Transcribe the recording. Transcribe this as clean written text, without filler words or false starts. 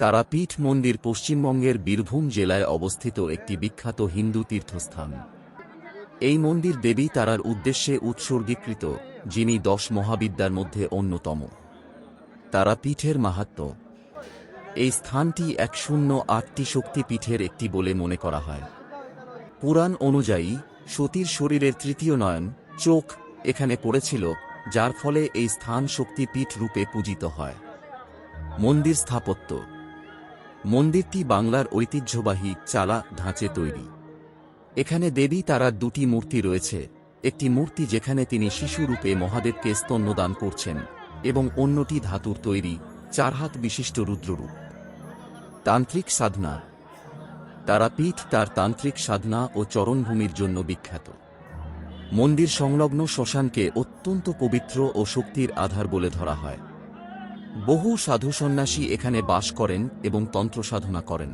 তারাপীঠ মন্দির পশ্চিমবঙ্গের বীরভূম জেলায় অবস্থিত একটি বিখ্যাত হিন্দু তীর্থস্থান। এই মন্দির দেবী তারার উদ্দেশ্যে উৎসর্গীকৃত, যিনি 10 মহাবিদ্যার মধ্যে অন্যতম। তারাপীঠের মাহাত্ম্য। এই স্থানটি 108টি শক্তিপীঠের একটি বলে মনে করা হয়। পুরাণ অনুযায়ী সতীর শরীরের তৃতীয় নয়ন, চোখ, এখানে পড়েছিল, যার ফলে এই স্থান শক্তিপীঠ রূপে পূজিত হয়। মন্দির স্থাপত্য। মন্দিরটি বাংলার ঐতিহ্যবাহী চালা ধাঁচে তৈরি। এখানে দেবী তারার 2টি মূর্তি রয়েছে, একটি মূর্তি যেখানে তিনি শিশুরূপে মহাদেবকে স্তন্যদান করছেন, এবং অন্যটি ধাতুর তৈরি 4 হাত বিশিষ্ট রুদ্ররূপ। তান্ত্রিক সাধনা। তারাপীঠ তার তান্ত্রিক সাধনা ও চরণভূমির জন্য বিখ্যাত। মন্দির সংলগ্ন শ্মশানকে অত্যন্ত পবিত্র ও শক্তির আধার বলে ধরা হয়। বহু সাধু সন্ন্যাসী এখানে বাস করেন এবং তন্ত্র সাধনা করেন।